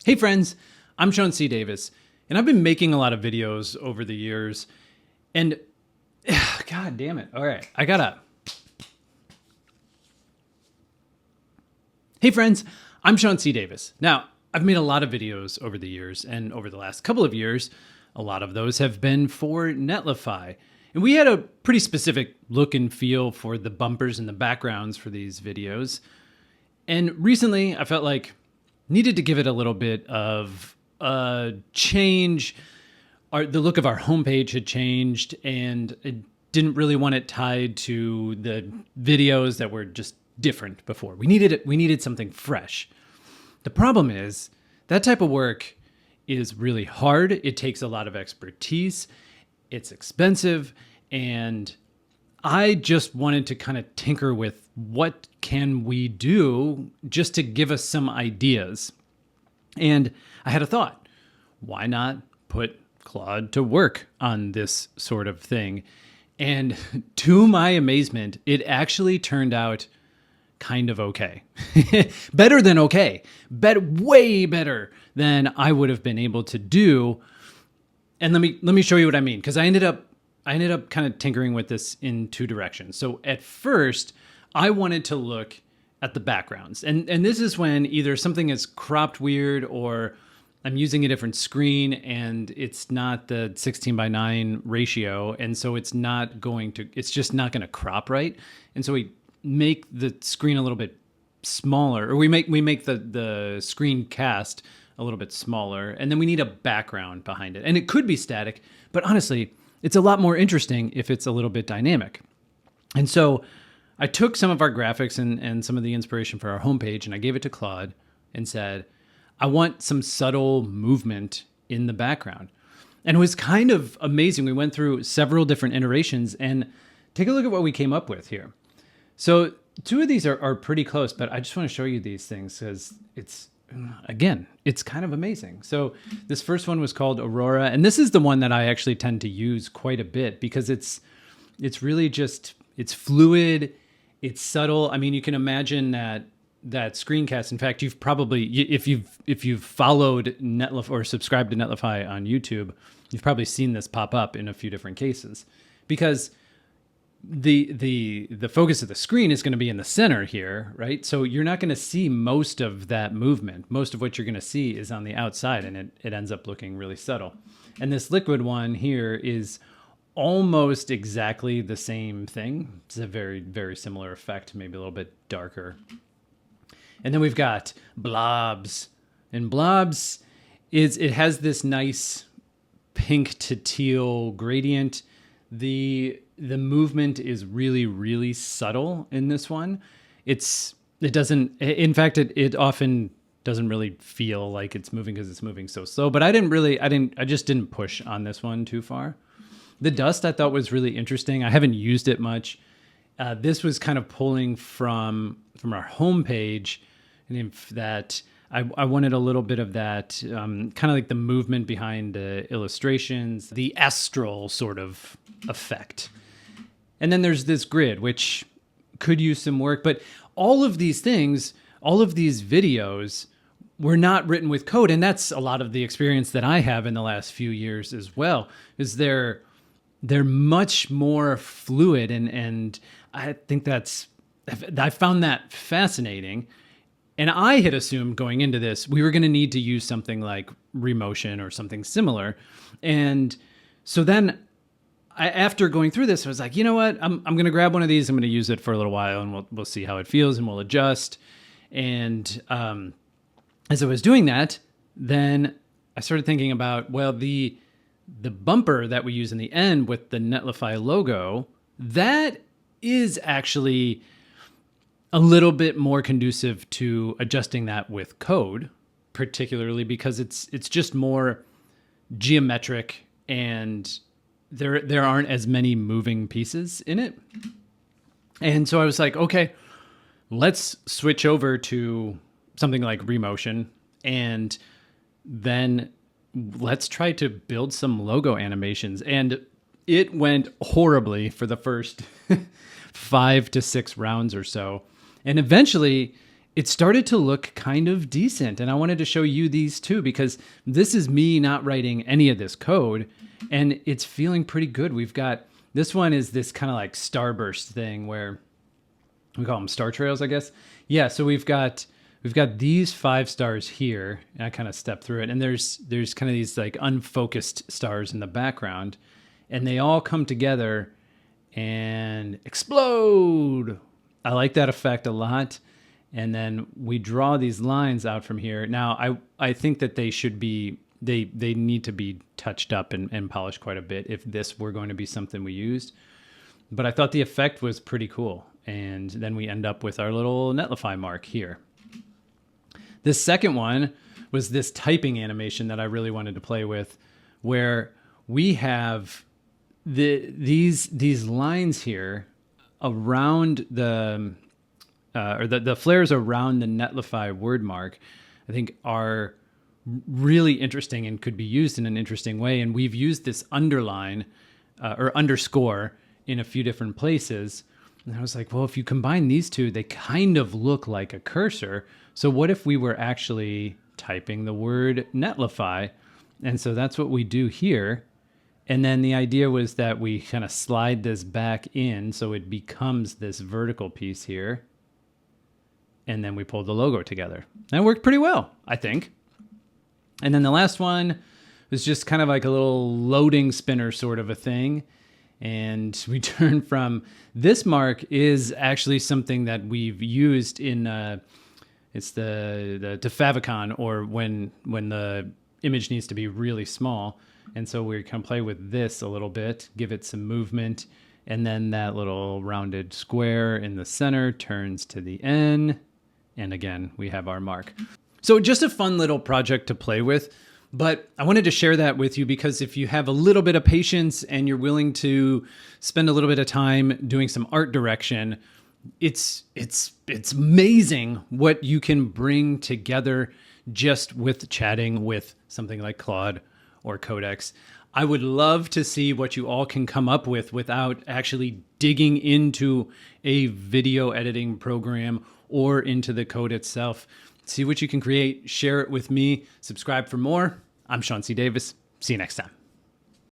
Hey friends, I'm Sean C. Davis, and I've been making a lot of videos over the years, and God damn it. All right, I gotta. Hey friends, I'm Sean C. Davis. Now, I've made a lot of videos over the years, and over the last couple of years, a lot of those have been for Netlify. And we had a pretty specific look and feel for the bumpers and the backgrounds for these videos. And recently, I felt like needed to give it a little bit of a change. The look of our homepage had changed, and I didn't really want it tied to the videos that were just different before. We needed something fresh. The problem is that type of work is really hard. It takes a lot of expertise. It's expensive, and I just wanted to kind of tinker with what can we do just to give us some ideas. And I had a thought. Why not put Claude to work on this sort of thing? And to my amazement, it actually turned out kind of okay. Better than okay. Way better than I would have been able to do. And let me show you what I mean, because I ended up kind of tinkering with this in two directions. So at first, I wanted to look at the backgrounds. And this is when either something is cropped weird or I'm using a different screen and it's not the 16:9 ratio. And so it's just not going to crop right. And so we make the screen a little bit smaller, or we make the screen cast a little bit smaller. And then we need a background behind it. And it could be static, but honestly, it's a lot more interesting if it's a little bit dynamic. And so I took some of our graphics and some of the inspiration for our homepage, and I gave it to Claude and said, I want some subtle movement in the background. And it was kind of amazing. We went through several different iterations, and take a look at what we came up with here. So two of these are pretty close, but I just want to show you these things because it's kind of amazing. So this first one was called Aurora, and this is the one that I actually tend to use quite a bit because it's really just, it's fluid, it's subtle. I mean, you can imagine that screencast. In fact, you've probably, if you've followed Netlify or subscribed to Netlify on YouTube, you've probably seen this pop up in a few different cases because the focus of the screen is going to be in the center here, right? So you're not going to see most of that movement. Most of what you're going to see is on the outside, and it ends up looking really subtle. And this liquid one here is almost exactly the same thing. It's a very, very similar effect, maybe a little bit darker. And then we've got blobs. And blobs it has this nice pink to teal gradient. The movement is really, really subtle in this one. It often doesn't really feel like it's moving because it's moving so slow, but I just didn't push on this one too far. The dust I thought was really interesting. I haven't used it much. This was kind of pulling from our homepage, and that I wanted a little bit of that, kind of like the movement behind the illustrations, the astral sort of effect. And then there's this grid, which could use some work, but all of these things, all of these videos were not written with code. And that's a lot of the experience that I have in the last few years as well, is they're much more fluid. And I think I found that fascinating. And I had assumed going into this, we were going to need to use something like Remotion or something similar. And so then after going through this, I was like, you know what? I'm going to grab one of these. I'm going to use it for a little while, and we'll see how it feels, and we'll adjust. And as I was doing that, then I started thinking about, well, the bumper that we use in the end with the Netlify logo, that is actually a little bit more conducive to adjusting that with code, particularly because it's just more geometric and there aren't as many moving pieces in it. And so I was like, okay, let's switch over to something like Remotion, and then let's try to build some logo animations. And it went horribly for the first 5 to 6 rounds or so. And eventually it started to look kind of decent. And I wanted to show you these too, because this is me not writing any of this code and it's feeling pretty good. We've got, this one is this kind of like starburst thing where we call them star trails, I guess. Yeah. So we've got these 5 stars here, and I kind of step through it. And there's kind of these like unfocused stars in the background, and they all come together and explode. I like that effect a lot. And then we draw these lines out from here. Now, I think that they should be, they need to be touched up and polished quite a bit if this were going to be something we used. But I thought the effect was pretty cool. And then we end up with our little Netlify mark here. This second one was this typing animation that I really wanted to play with, where we have these lines here around the flares around the Netlify word mark, I think are really interesting and could be used in an interesting way. And we've used this underline or underscore in a few different places. And I was like, well, if you combine these two, they kind of look like a cursor. So what if we were actually typing the word Netlify? And so that's what we do here. And then the idea was that we kind of slide this back in so it becomes this vertical piece here. And then we pulled the logo together. And it worked pretty well, I think. And then the last one was just kind of like a little loading spinner sort of a thing. And we turned from, this mark is actually something that we've used in, it's the favicon, or when the image needs to be really small. And so we can play with this a little bit, give it some movement. And then that little rounded square in the center turns to the N. And again, we have our mark. So just a fun little project to play with, but I wanted to share that with you because if you have a little bit of patience and you're willing to spend a little bit of time doing some art direction, it's amazing what you can bring together just with chatting with something like Claude or Codex. I would love to see what you all can come up with without actually digging into a video editing program or into the code itself. See what you can create, share it with me, subscribe for more. I'm Sean C. Davis. See you next time.